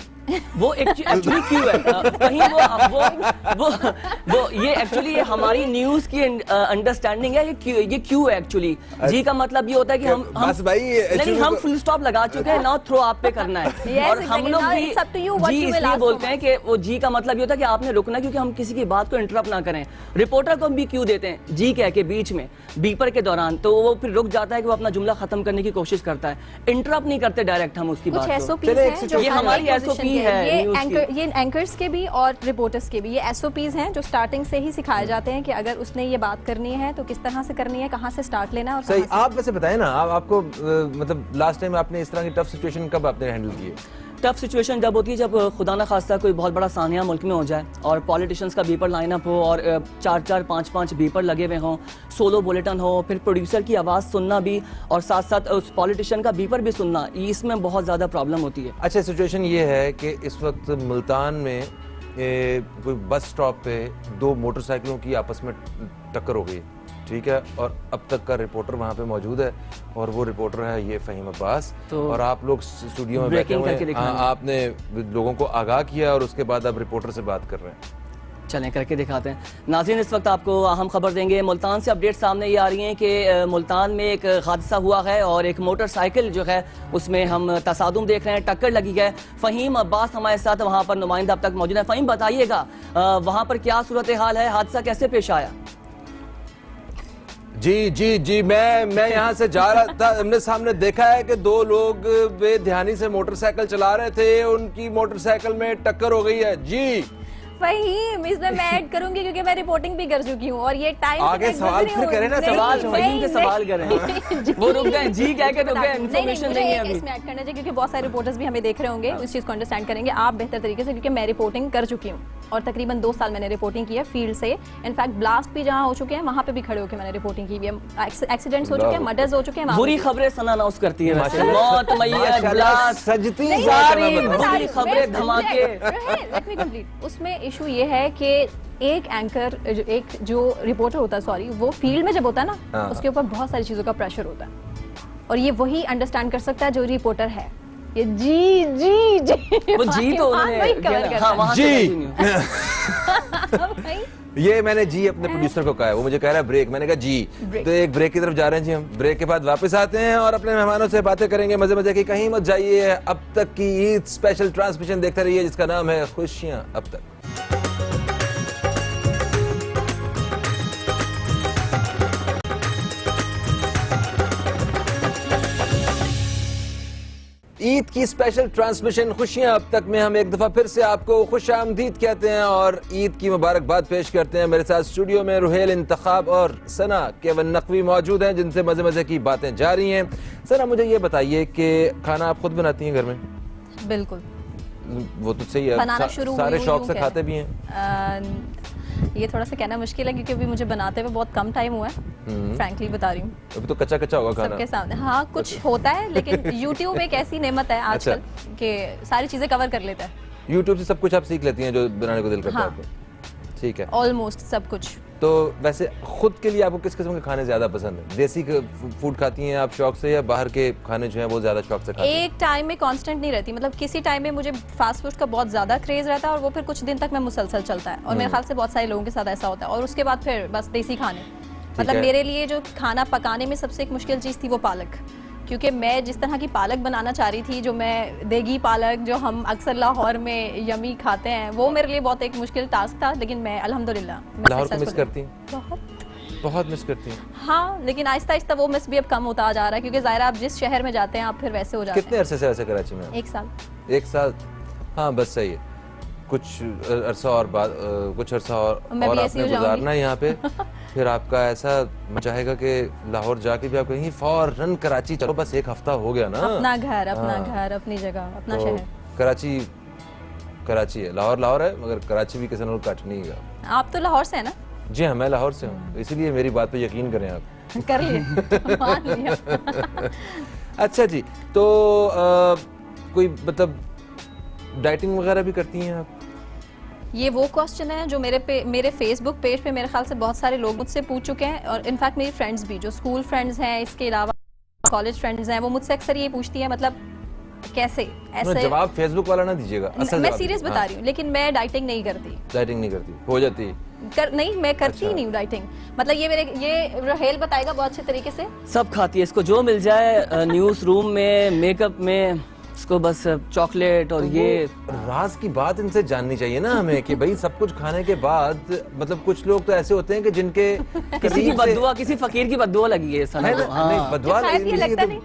वो एक्चुअली क्यों है कहीं वो ये एक्चुअली हमारी न्यूज की अंडरस्टैंडिंग है, ये क्यों है एक्चुअली। जी का मतलब ये होता है कि हम फुल स्टॉप लगा चुके हैं, ना थ्रो आप पे करना है। और हम लोग भी जी इसलिए बोलते हैं कि वो जी का मतलब ये होता है कि आपने रुकना, क्योंकि हम किसी की बात को इंटरप्ट ना करें। रिपोर्टर को हम भी क्यों देते हैं जी कह के बीच में बीपर के दौरान, तो वो फिर रुक जाता है कि वो अपना जुमला खत्म करने की कोशिश करता है, इंटरप्ट नहीं करते डायरेक्ट हम उसकी बात को। ये हमारी एसओपी है, ये एंकर्स के भी और रिपोर्टर्स के भी ये एसओपीज हैं जो स्टार्टिंग से ही सिखाए जाते हैं कि अगर उसने ये बात करनी है तो किस तरह से करनी है, कहाँ से स्टार्ट लेना है। और सही। आप वैसे बताएं ना, आपको मतलब लास्ट टाइम आपने इस तरह की टफ सिचुएशन कब आपने हैंडल की है? टफ सिचुएशन जब होती है जब खुदा ना खास्ता कोई बहुत बड़ा सानिया मुल्क में हो जाए और पॉलिटिशियंस का बीपर लाइनअप हो और 4-4, 5-5 बीपर लगे हुए हों, सोलो बुलेटिन हो, फिर प्रोड्यूसर की आवाज़ सुनना भी और साथ साथ उस पॉलिटिशियन का बीपर भी सुनना, इसमें बहुत ज़्यादा प्रॉब्लम होती है। अच्छा, सिचुएशन ये है कि इस वक्त मुल्तान में कोई बस स्टॉप पे दो मोटरसाइकिलों की आपस में टक्कर हो गई, ठीक है, और अब तक का रिपोर्टर वहाँ पे मौजूद है और वो रिपोर्टर है ये फ़हीम अब्बास, तो और आप लोग स्टूडियो में बैठे हुए हैं, आपने लोगों को आगाह किया और उसके बाद आप रिपोर्टर से बात कर रहे हैं। चलें करके दिखाते हैं। नाज़रीन, इस वक्त आपको अहम खबर देंगे। मुल्तान से अपडेट सामने ये आ रही हैं कि मुल्तान में एक हादसा हुआ है और एक मोटरसाइकिल जो है उसमें हम तसादुम देख रहे हैं, टक्कर लगी है। फ़हीम अब्बास हमारे साथ वहाँ पर नुमाइंदा अब तक मौजूद है। फ़हीम, बताइएगा वहाँ पर क्या सूरत हाल है, हादसा कैसे पेश आया? जी, मैं यहाँ से जा रहा था, हमने सामने देखा है कि दो लोग बेध्यानी से मोटरसाइकिल चला रहे थे, उनकी मोटरसाइकिल में टक्कर हो गई है। जी फ़हीम, इसमें मैं ऐड करूंगी क्योंकि मैं रिपोर्टिंग भी कर चुकी हूँ और ये टाइम आगे सवाल फिर करें ना, फ़हीम के सवाल करें। वो रुक गए, जी कह के रुक गए, इन्फॉर्मेशन नहीं है अभी। इसमें ऐड करना चाहिए क्योंकि बहुत सारे रिपोर्टर्स भी हमें देख रहे होंगे, उस चीज़ को अंडरस्टैंड करेंगे आप बेहतर तरीके से, क्योंकि मैं रिपोर्टिंग कर चुकी हूँ और तकरीबन 2 साल मैंने रिपोर्टिंग की है फील्ड से। इनफैक्ट ब्लास्ट भी जहाँ हो चुके हैं वहाँ पे भी खड़े होकर मैंने रिपोर्टिंग की है, एक्सीडेंट्स हो चुके हैं, मर्डर्स हो चुके हैं। बुरी खबरें सना अनाउंस करती है, मौत, मैयत, ब्लास्ट, सजती बुरी खबरें, धमाके। Let me complete. उसमें इशू ये है कि एक एंकर, एक जो रिपोर्टर होता है, सॉरी, वो फील्ड में जब होता है ना, उसके ऊपर बहुत सारी चीज़ों का प्रेशर होता है और ये वही अंडरस्टैंड कर सकता है जो रिपोर्टर है। ये जी वो जी तो उन्होंने हाँ, जी ये मैंने जी अपने प्रोड्यूसर को कहा है, वो मुझे कह रहा है ब्रेक, मैंने कहा जी। तो एक ब्रेक की तरफ जा रहे हैं जी हम, ब्रेक के बाद वापस आते हैं और अपने मेहमानों से बातें करेंगे मजे मजे की। कहीं मत जाइए, अब तक की ईद स्पेशल ट्रांसमिशन देखते रहिए जिसका नाम है खुशियां अब तक। ईद की स्पेशल ट्रांसमिशन खुशियां अब तक में हम एक दफा फिर से आपको खुशामदीद कहते हैं और ईद की मुबारकबाद पेश करते हैं। मेरे साथ स्टूडियो में रुहेल इंतखाब और सना केवल नकवी मौजूद हैं जिनसे मजे मजे की बातें जारी हैं। सना, मुझे ये बताइए कि खाना आप खुद बनाती हैं घर में? बिल्कुल। वो तो सही है, बनाना शुरू सारे हुई शौक यूं से कह। खाते भी हैं। ये थोड़ा सा कहना मुश्किल है क्योंकि अभी मुझे बनाते हुए बहुत कम टाइम हुआ है, फ्रैंकली बता रही हूँ अभी तो कच्चा कच्चा होगा खाना। सबके सामने। हाँ कुछ होता है, लेकिन YouTube एक ऐसी नेमत है आजकल कि सारी चीजें कवर कर लेता है, YouTube से सब कुछ आप सीख लेती हैं जो बनाने को दिल करता है हाँ। आपको। ठीक है, ऑलमोस्ट सब कुछ। तो वैसे खुद के लिए आपको किस किस्म के खाने ज्यादा पसंद है? देसी फूड खाती हैं आप शौक से, या बाहर के खाने जो हैं वो ज्यादा शौक से खाती हैं? एक टाइम में कांस्टेंट नहीं रहती, मतलब किसी टाइम में मुझे फास्ट फूड का बहुत ज्यादा क्रेज रहता है और वो फिर कुछ दिन तक मैं मुसलसल चलता है, और मेरे ख्याल से बहुत सारे लोगों के साथ ऐसा होता है, और उसके बाद फिर बस देसी खाने। मतलब है। मेरे लिए जो खाना पकाने में सबसे एक मुश्किल चीज़ थी वो पालक, क्योंकि मैं जिस तरह की पालक बनाना चाह रही थी, जो मैं देगी पालक जो हम अक्सर लाहौर में यमी खाते हैं, वो मेरे लिए बहुत एक मुश्किल टास्क था, लेकिन मैं अल्हम्दुलिल्लाह लाहौर को मिस करती हैं? बहुत मिस करती हैं? हाँ, लेकिन आहिस्ता आहिस्ता वो मिस भी अब कम होता जा रहा है, क्योंकि ज़ाहिर है आप जिस शहर में जाते हैं आप फिर वैसे हो जाते कितने अरसे से वैसे कराची में? हैं। 1 साल। 1 साल, हाँ बस सही है। कुछ अरसा और बाद कुछ अरसा मैं और भी ऐसी आपने हो गुजारना है यहाँ पे, फिर आपका ऐसा चाहेगा कि लाहौर जाके भी आप कहीं फौरन कराची चलो, बस 1 हफ्ता हो गया ना। अपना घर, अपना हाँ। घर, अपनी जगह, अपना तो शहर। कराची कराची है, लाहौर लाहौर है, मगर कराची भी किसी ने कट नहीं गया। आप तो लाहौर से है ना? जी हाँ, मैं लाहौर से हूँ, इसीलिए मेरी बात पे यकीन करें आप। कर लिए, मान लिया। अच्छा जी, तो कोई मतलब डाइटिंग वगैरह भी करती हैं आप? ये वो क्वेश्चन है जो मेरे फेसबुक पेज पे मेरे ख्याल से बहुत सारे लोग मुझसे पूछ चुके हैं, और इनफैक्ट मेरी फ्रेंड्स भी, जो स्कूल फ्रेंड्स हैं, इसके अलावा कॉलेज फ्रेंड्स हैं, वो मुझसे अक्सर ये पूछती हैं, मतलब कैसे ऐसे। जवाब फेसबुक वाला ना दीजिएगा, असल मैं जवाब सीरियस दीजिए। बता रही हूँ, लेकिन मैं डाइटिंग नहीं करती। डाइटिंग नहीं करती? हो जाती? नहीं, मैं करती ही नहीं हूँ डाइटिंग। मतलब ये रहेल बताएगा बहुत अच्छे तरीके से। सब खाती है, इसको जो मिल जाए न्यूज़ रूम में, मेकअप में, इसको बस चॉकलेट और ये राज की बात इनसे जाननी चाहिए ना हमें कि भाई सब कुछ खाने के बाद, मतलब कुछ लोग तो ऐसे होते हैं कि जिनके किसी की बद्दुआ, किसी फकीर की बद्दुआ लगी है सना है को। ना, नहीं हाँ। बदवा शायद ये लगी, लगता तो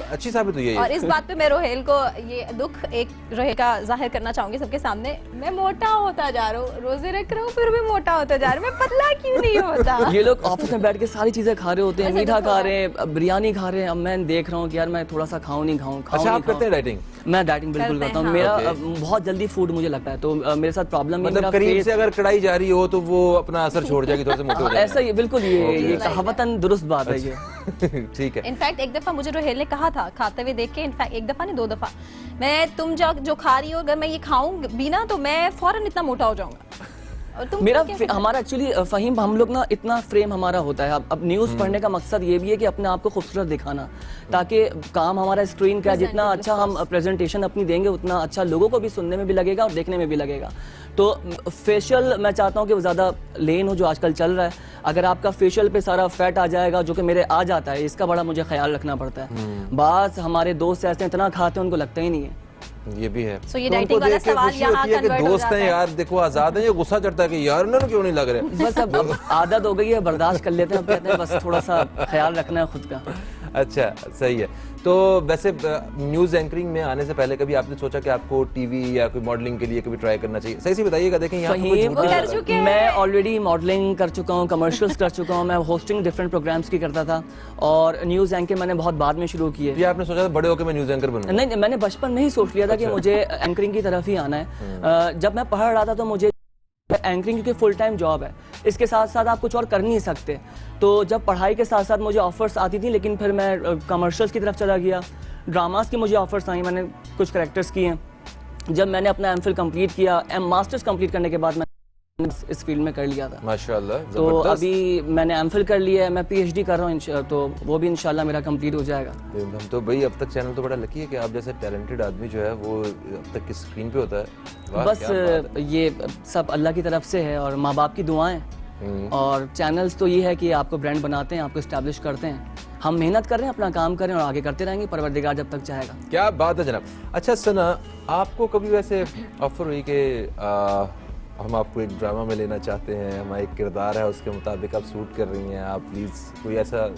अच्छी साबित हुई है और ये। इस बात पे मैं रोहेल को ये दुख एक रोहे का जाहिर करना चाहूंगी सबके सामने। मैं मोटा होता जा रहा हूँ, रोजे रख रहा हूँ, फिर भी मोटा होता जा रहा हूँ। मैं पतला क्यों नहीं होता? ये लोग ऑफिस में बैठ के सारी चीजें खा रहे होते हैं, ऐसा मीठा देखो खा रहे हैं, बिरयानी खा रहे हैं। अब मैं देख रहा हूँ कि यार मैं थोड़ा सा खाऊं नहीं खाऊं। अच्छा, आप करते हैं डाइटिंग? मैं डाइटिंग बिल्कुल करते हैं, करता हूँ। हाँ। मेरा Okay. बहुत जल्दी फूड मुझे लगता है, तो मेरे साथ प्रॉब्लम है, मतलब मेरा करीब face- से अगर कढ़ाई जा रही हो तो वो अपना असर छोड़ जाएगी, थोड़े से मोटे हो ऐसा ही बिल्कुल, ये Okay. कहावतन दुरुस्त बात है ये। जाएंगे। ठीक है। इनफैक्ट एक दफा मुझे रोहेल ने कहा था, खाते हुए देख के, इनफैक्ट एक दफा नहीं 2 दफा, मैं तुम जो खा रही हो, अगर मैं ये खाऊं भी ना तो मैं फौरन इतना मोटा हो जाऊंगा। और तुम मेरा कैसे? हमारा एक्चुअली फहीम, हम लोग ना इतना फ्रेम हमारा होता है। अब न्यूज़ पढ़ने का मकसद ये भी है कि अपने आप को खूबसूरत दिखाना, ताकि काम हमारा स्क्रीन का जितना अच्छा हम प्रेजेंटेशन अपनी देंगे, उतना अच्छा लोगों को भी सुनने में भी लगेगा और देखने में भी लगेगा। तो फेशियल मैं चाहता हूँ कि वो ज़्यादा लेन हो, जो आजकल चल रहा है। अगर आपका फेशियल पे सारा फैट आ जाएगा, जो कि मेरे आ जाता है, इसका बड़ा मुझे ख्याल रखना पड़ता है। बास हमारे दोस्त ऐसे इतना खाते हैं, उनको लगता ही नहीं है। ये भी है। So ये तो डाइटिंग उनको वाला देख के सवाल खुशी यहाँ होती है कि convert हो दोस्त जाता हैं है। यार, देखो आजाद हैं, ये गुस्सा चढ़ता है कि यार इन्होंने क्यों नहीं लग रहे। बस अब आदत हो गई है, बर्दाश्त कर लेते हैं। अब कहते हैं बस थोड़ा सा ख्याल रखना है खुद का। अच्छा, सही है। तो वैसे न्यूज़ एंकरिंग में आने से पहले कभी आपने सोचा कि आपको टीवी या कोई मॉडलिंग के लिए कभी ट्राई करना चाहिए? सही से बताइएगा, देखें यहाँ पे कोई फहीम, झूठ नहीं कर बोल रहा। चुके हैं। मैं ऑलरेडी मॉडलिंग कर चुका हूँ, कमर्शियल्स कर चुका हूँ, मैं होस्टिंग डिफरेंट प्रोग्राम्स की करता था, और न्यूज़ एंकर मैंने बहुत बाद में शुरू किए। ये आपने सोचा था बड़े होकर मैं न्यूज़ एंकर बनूंगा? नहीं, मैंने बचपन में ही सोच लिया था कि मुझे एंकरिंग की तरफ ही आना है। जब मैं पढ़ रहा था तो मुझे एंकरिंग, क्योंकि फुल टाइम जॉब है, इसके साथ साथ आप कुछ और कर नहीं सकते। तो जब पढ़ाई के साथ साथ मुझे ऑफर्स आती थी, लेकिन फिर मैं कमर्शियल्स की तरफ चला गया। ड्रामास की मुझे ऑफर्स आई, मैंने कुछ कैरेक्टर्स किए हैं। जब मैंने अपना एमफिल कंप्लीट किया, मास्टर्स कंप्लीट करने के बाद मैंने इस फील्ड में कर लिया था। माशाल्लाह, तो जबरदस्त। अभी मैंने एमफिल कर लिया है, मैं पीएचडी कर रहा हूँ, तो वो भी इंशाल्लाह मेरा कंप्लीट हो जाएगा। हम तो भाई अब तक चैनल तो बड़ा लकी है कि आप जैसे टैलेंटेड आदमी जो है वो अब तक की स्क्रीन पे होता है। वाह, बस क्या बात है। ये सब अल्लाह की तरफ से है और माँ बाप की दुआएं। और चैनल्स तो ये है कि आपको ब्रांड बनाते हैं, आपको इस्टेब्लिश करते हैं। हम मेहनत कर रहे हैं, अपना काम करें और आगे करते रहेंगे, परवरदिगार जब तक चाहेगा। क्या बात है जनाब। अच्छा सना, आपको कभी वैसे ऑफर हुई कि हम आपको एक ड्रामा में लेना चाहते हैं, हमारा एक किरदार है उसके मुताबिक आप शूट कर रही हैं, आप प्लीज, कोई ऐसा?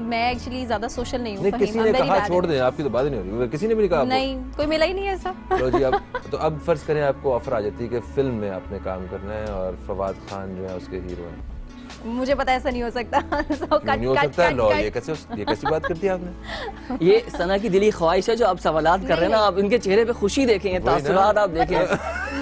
मैं एक्चुअली ज्यादा सोशल नहीं हूँ नहीं, फहीम, किसी I'm ने very कहा bad छोड़ at दें, आपकी तो बात ही नहीं हो रही, किसी ने भी नहीं कहा it. आपको? नहीं, कोई मिला ही नहीं ऐसा। लो जी, अब तो अब फर्ज करें आपको ऑफर आ जाती है कि फिल्म में आपने काम करना है और फवाद खान जो है उसके हीरो हैं, मुझे पता है ऐसा नहीं हो सकता। So, नहीं हो सकता है लॉ, ये कैसी बात करती है आपने? ये सना की दिली ख्वाहिश है जो आप सवालात कर रहे हैं ना, आप इनके चेहरे पे खुशी देखेंगे, तासुरात आप देखें।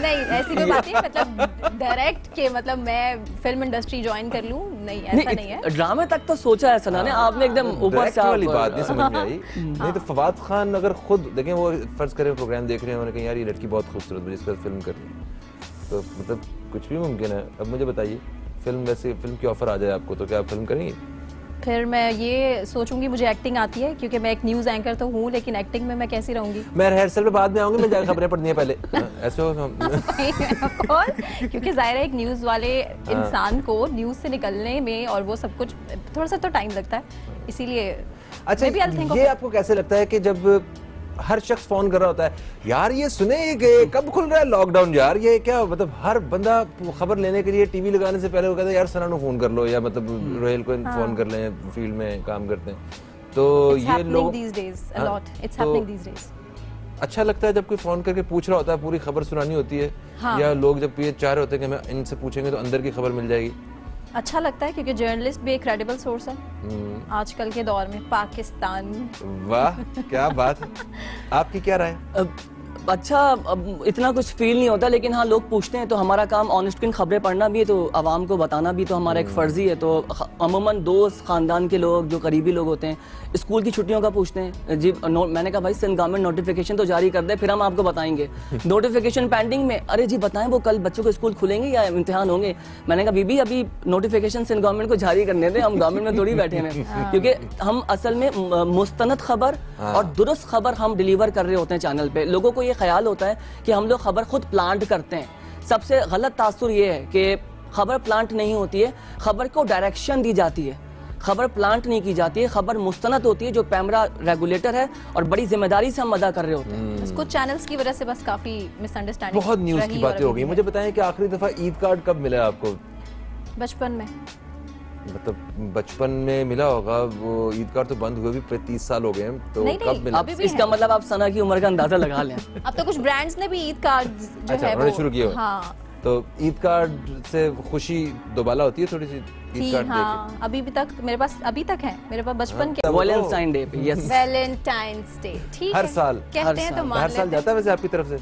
नहीं ऐसी कोई बात नहीं, मतलब डायरेक्ट के मतलब मैं फिल्म इंडस्ट्री ज्वाइन कर लूं, नहीं ऐसा नहीं है। ड्रामे तक तो सोचा है सना ने, आपने एकदम ऊपर डायरेक्ट से वाली आप बात नहीं समझ में आई। नहीं तो फवाद खान अगर खुद देखें, वो फर्ज करें प्रोग्राम देख रहे हैं, उन्होंने कहा यार ये लड़की बहुत खूबसूरत है, जिसका फिल्म करनी है, तो मतलब कुछ भी मुमकिन है। अब मुझे बताइए, फिल्म की ऑफर आ जाए आपको, तो क्या आप फिल्म करेंगी? फिर मैं ये सोचूंगी, मुझे एक्टिंग आती है क्योंकि मैं एक न्यूज़ एंकर तो हूँ, लेकिन एक्टिंग में मैं कैसी रहूंगी? मैं रिहर्सल पे बाद में आऊंगी, मैं जाकर खबरें पढ़नी है पहले। ऐसे हो और क्योंकि जाहिर है एक न्यूज़ वाले इंसान को न्यूज़ से निकलने में और वो सब कुछ थोड़ा सा तो टाइम लगता है, इसीलिए अच्छा maybe I'll think of ये it. आपको कैसे लगता है कि जब हर शख्स फोन कर रहा होता है, यार ये सुने कि कब खुल रहा है लॉकडाउन, यार ये क्या, मतलब हर बंदा खबर लेने के लिए टीवी लगाने से पहले वो कहता है यार सना को फोन कर लो, या मतलब रोहेल को फोन कर लें, फील्ड में काम करते हैं, तो It's ये happening लोग these days a lot. It's तो happening these days. अच्छा लगता है जब कोई फोन करके पूछ रहा होता है, पूरी खबर सुनानी होती है, हाँ। या लोग जब ये चाह रहे होते हैं कि हमें इनसे पूछेंगे तो अंदर की खबर मिल जाएगी? अच्छा लगता है क्योंकि जर्नलिस्ट भी एक क्रेडिबल सोर्स है आजकल के दौर में पाकिस्तान। वाह क्या बात है, आपकी क्या राय? अच्छा, अब इतना कुछ फील नहीं होता, लेकिन हाँ लोग पूछते हैं तो हमारा काम ऑनेस्ट किन खबरें पढ़ना भी है, तो आवाम को बताना भी तो हमारा एक फ़र्ज़ी है। तो अमूमन दोस्त ख़ानदान के लोग जो करीबी लोग होते हैं स्कूल की छुट्टियों का पूछते हैं जी, मैंने कहा भाई सिंध गवर्नमेंट नोटिफिकेशन तो जारी कर दे फिर हम आपको बताएंगे। नोटिफिकेशन पेंडिंग में, अरे जी बताएं वो कल बच्चों के स्कूल खुलेंगे या इम्तिहान होंगे? मैंने कहा बीबी अभी नोटिफिकेशन सिंध गवर्नमेंट को जारी करने दें, हम गवर्नमेंट में थोड़ी बैठे हैं, क्योंकि हम असल में मुस्तनद खबर और दुरुस्त खबर हम डिलीवर कर रहे होते हैं चैनल पे। लोगों को ये ख्याल होता है कि हम लोग खबर खुद प्लांट करते हैं। सबसे गलत तासुर ये है कि खबर प्लांट नहीं होती है, खबर को डायरेक्शन दी जाती है, खबर प्लांट नहीं की जाती है, खबर मुस्तनद होती है जो कैमरा रेगुलेटर है और बड़ी जिम्मेदारी से हम अदा कर रहे होते हैं। कुछ चैनल्स की वजह से बस काफी मिसअंडरस्टैंडिंग बहुत न्यूज़ की बातें हो गई। मुझे बताएं कि आखिरी दफा ईद कार्ड कब मिला आपको? बचपन में। मतलब बचपन में मिला होगा, वो ईद कार्ड तो बंद हुए भी 30 साल हो गए हैं, तो नहीं, कब मिला? अब इसका मतलब आप सना की उम्र का अंदाजा लगा लें। अब तो कुछ ब्रांड्स ने भी ईद कार्ड जो अच्छा, है उन्होंने वो शुरू किया हुआ है। हाँ तो ईद कार्ड से खुशी दोबाला होती है थोड़ी सी ईद थी, कार्ड हाँ अभी भी तक मेरे पास, अभी तक है मेरे पास बचपन के। वैलेंटाइन डे पे, यस। वैलेंटाइंस डे, ठीक हर है, साल? कहते हैं तो मान हर साल लेते हैं। जाता है वैसे आपकी तरफ से?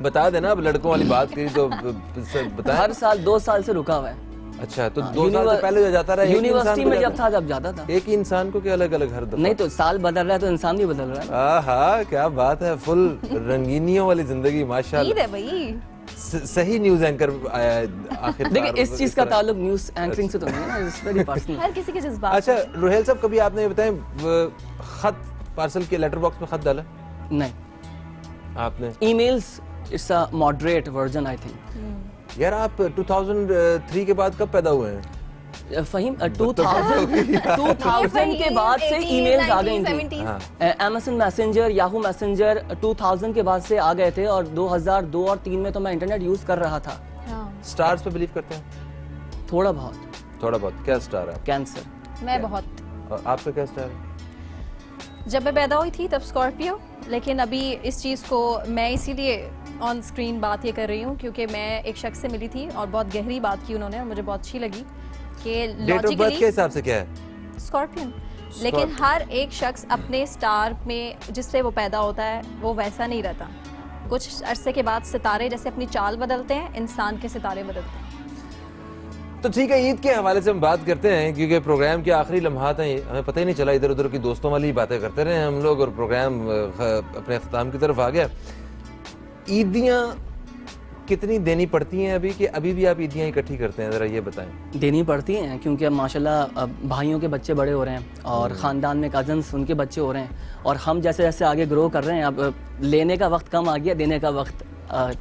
बता देना, अब लड़कों वाली बात करी तो बताएं। हर साल 2 साल से रुका हुआ है। अच्छा, तो 2 साल से पहले जाता रहा? यूनिवर्सिटी में जब था जब जाता था। एक ही इंसान को क्या अलग अलग हर दफा? नहीं तो साल बदल रहा है तो इंसान भी बदल रहा है। आहा क्या बात है, फुल रंगीनियों वाली जिंदगी माशाल्लाह। ईद है भाई। सही न्यूज़ एंकर आया आखिर। देखिए इस चीज का ताल्लुक न्यूज़ एंकरिंग से तो नहीं है ना, इट्स वेरी पर्सनल। हर किसी के जज्बात। अच्छा रोहेल साहब, कभी आपने ये बताएं खत पार्सल के लेटर बॉक्स में खत डाला नहीं, आपने? Emails it's a moderate version I think. यार आप 2003 के बाद कब पैदा हुए हैं? फहीम 2000 के बाद से ईमेल्स आ गई थी। अमेज़न मैसेंजर, याहू मैसेंजर 2000 के बाद से आ गए थे, और 2002 और 3 में तो मैं इंटरनेट यूज कर रहा था। स्टार्स पे बिलीव करते हैं? थोड़ा बहुत। थोड़ा बहुत। क्या स्टार है? कैंसर। मैं बहुत। और आपका क्या स्टार है? जब मैं पैदा हुई थी तब स्कॉर्पियो, लेकिन अभी इस चीज़ को मैं इसीलिए ऑन स्क्रीन बात ये कर रही हूँ क्योंकि मैं एक शख्स से मिली थी और बहुत गहरी बात की उन्होंने और मुझे बहुत अच्छी लगी कि डेट ऑफ बर्थ के हिसाब से क्या है? स्कॉर्पियन। लेकिन हर एक शख्स अपने स्टार में जिससे वो पैदा होता है वो वैसा नहीं रहता। कुछ अरसे के बाद सितारे जैसे अपनी चाल बदलते हैं, इंसान के सितारे बदलते हैं। तो ठीक है, ईद के हवाले से हम बात करते हैं क्योंकि प्रोग्राम के आखिरी लम्हात हैं, हमें पता ही नहीं चला, इधर उधर की दोस्तों वाली बातें करते रहे हम लोग और प्रोग्राम अपने अख्ताम की तरफ आ गया। ईदियाँ कितनी देनी पड़ती हैं अभी, कि अभी भी आप ईदियाँ इकट्ठी करते हैं, ज़रा ये बताएं। देनी पड़ती हैं क्योंकि अब माशाल्लाह अब भाइयों के बच्चे बड़े हो रहे हैं और ख़ानदान में कज़न्स उनके बच्चे हो रहे हैं, और हम जैसे जैसे आगे ग्रो कर रहे हैं अब लेने का वक्त कम आ गया, देने का वक्त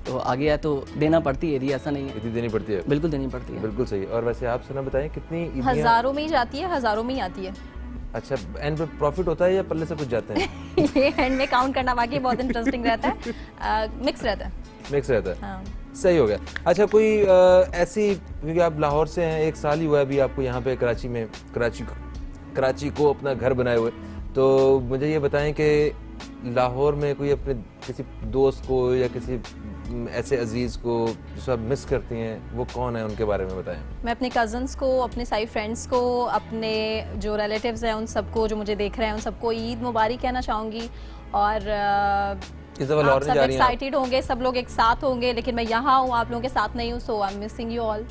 तो आ गया, तो देना पड़ती है, ऐसा नहीं है। इतनी देनी पड़ती है? बिल्कुल देनी पड़ती है। बिल्कुल सही। और वैसे आप सुना बताएं कितनी ईदियाँ? हज़ारों में ही जाती है, हज़ारों में ही आती है। अच्छा, एंड पे प्रॉफिट होता है या पल्ले से कुछ जाते हैं? ये एंड में काउंट करना वाकई बहुत इंटरेस्टिंग रहता है, मिक्स रहता है। मिक्स रहता है। हाँ। सही हो गया। अच्छा कोई ऐसी, क्योंकि आप लाहौर से हैं, 1 साल ही हुआ है अभी आपको यहाँ पे कराची में, कराची को अपना घर बनाए हुए, तो मुझे ये बताएं कि लाहौर में कोई अपने किसी दोस्त को या किसी ऐसे अजीज़ को जो आप मिस करती हैं वो कौन है, उनके बारे में बताएं। मैं अपने कज़न्स को, अपने सारी फ्रेंड्स को, अपने जो रिलेटिव्स हैं उन सबको, जो मुझे देख रहे हैं उन सबको ईद मुबारक कहना चाहूँगी। और इस दफ़ा आप लाहौर सब जा रही हैं आप? एक्साइटेड होंगे, सब लोग एक साथ होंगे, लेकिन मैं यहाँ हूँ, आप लोगों के साथ नहीं हूँ, so I am missing you all.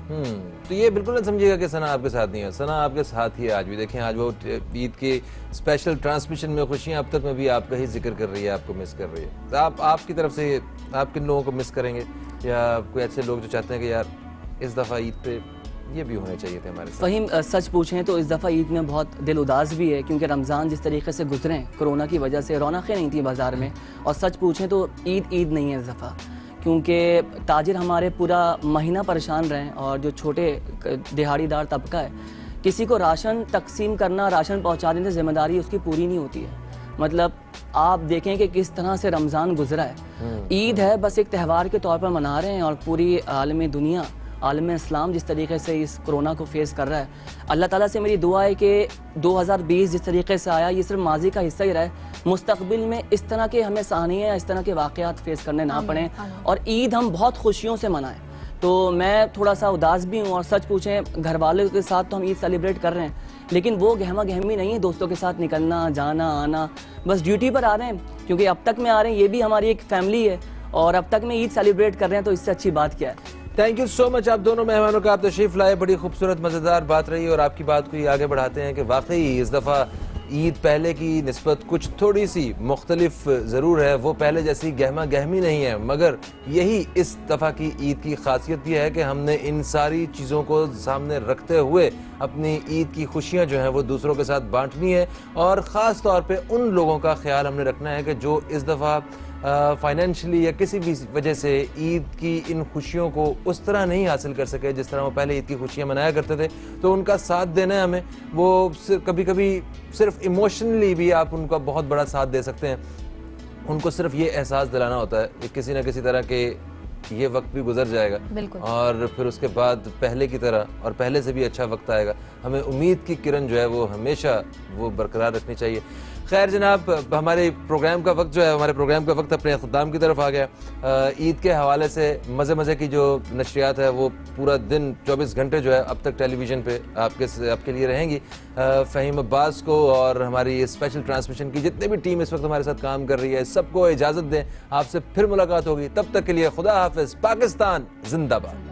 तो ये बिल्कुल ना समझिएगा कि सना आपके साथ नहीं है, सना आपके साथ ही है आज भी। देखें आज वो ईद के स्पेशल ट्रांसमिशन में खुशियां अब तक में भी आपका ही जिक्र कर रही है, आपको मिस कर रही है। तो आपकी तरफ से आप किन लोगों को मिस करेंगे, या कोई ऐसे लोग जो चाहते हैं कि यार इस दफ़ा ईद पे ये भी होने चाहिए थे हमारे साथ? फ़हीम, सच पूछें तो इस दफ़ा ईद में बहुत दिल उदास भी है, क्योंकि रमज़ान जिस तरीके से गुजरे कोरोना की वजह से रौनकें नहीं थी बाज़ार में। और सच पूछें तो ईद नहीं है इस दफ़ा, क्योंकि ताजिर हमारे पूरा महीना परेशान रहे। और जो छोटे दिहाड़ीदार तबका है, किसी को राशन तकसीम करना, राशन पहुंचाने की जिम्मेदारी उसकी पूरी नहीं होती है। मतलब आप देखें कि किस तरह से रमज़ान गुजरा है। ईद है बस एक त्यौहार के तौर पर मना रहे हैं, और पूरी आलमी दुनिया, आलम इस्लाम जिस तरीके से इस कोरोना को फेस कर रहा है, अल्लाह ताला से मेरी दुआ है कि 2020 जिस तरीके से आया ये सिर्फ माजी का हिस्सा ही रहा है, मुस्तकबिल में इस तरह के हमें सानिया, इस तरह के वाक़यात फेस करने ना पड़ें, और ईद हम बहुत खुशियों से मनाएं। तो मैं थोड़ा सा उदास भी हूँ, और सच पूछें घर वालों के साथ तो हम ईद सेलिब्रेट कर रहे हैं, लेकिन वो गहमा गहमी नहीं है दोस्तों के साथ निकलना जाना आना। बस ड्यूटी पर आ रहे हैं, क्योंकि अब तक में आ रहे हैं, ये भी हमारी एक फैमिली है, और अब तक में ईद सेलिब्रेट कर रहे हैं, तो इससे अच्छी बात क्या है। थैंक यू सो मच आप दोनों मेहमानों का, आप तशरीफ लाए, बड़ी खूबसूरत मज़ेदार बात रही। और आपकी बात को ही आगे बढ़ाते हैं कि वाकई इस दफ़ा ईद पहले की निस्बत कुछ थोड़ी सी मुख्तलिफ ज़रूर है, वो पहले जैसी गहमा गहमी नहीं है, मगर यही इस दफ़ा की ईद की खासियत यह है कि हमने इन सारी चीज़ों को सामने रखते हुए अपनी ईद की खुशियाँ जो हैं वो दूसरों के साथ बांटनी है। और ख़ास तौर पे उन लोगों का ख्याल हमने रखना है कि जो इस दफ़ा फाइनेंशियली या किसी भी वजह से ईद की इन खुशियों को उस तरह नहीं हासिल कर सके जिस तरह वो पहले ईद की खुशियाँ मनाया करते थे, तो उनका साथ देना है हमें। वो कभी कभी सिर्फ इमोशनली भी आप उनका बहुत बड़ा साथ दे सकते हैं। उनको सिर्फ ये एहसास दिलाना होता है कि किसी न किसी तरह के ये वक्त भी गुजर जाएगा, और फिर उसके बाद पहले की तरह और पहले से भी अच्छा वक्त आएगा। हमें उम्मीद की किरण जो है वो हमेशा वो बरकरार रखनी चाहिए। खैर जनाब, हमारे प्रोग्राम का वक्त जो है, हमारे प्रोग्राम का वक्त अपने अख्ताम की तरफ आ गया। ईद के हवाले से मज़े मज़े की जो नशरियात है वो पूरा दिन 24 घंटे जो है अब तक टेलीविज़न पे आपके लिए रहेंगी। फ़हीम अब्बास को और हमारी स्पेशल ट्रांसमिशन की जितने भी टीम इस वक्त हमारे साथ काम कर रही है, सबको इजाज़त दें। आपसे फिर मुलाकात होगी, तब तक के लिए खुदा हाफिज़। पाकिस्तान जिंदाबाद।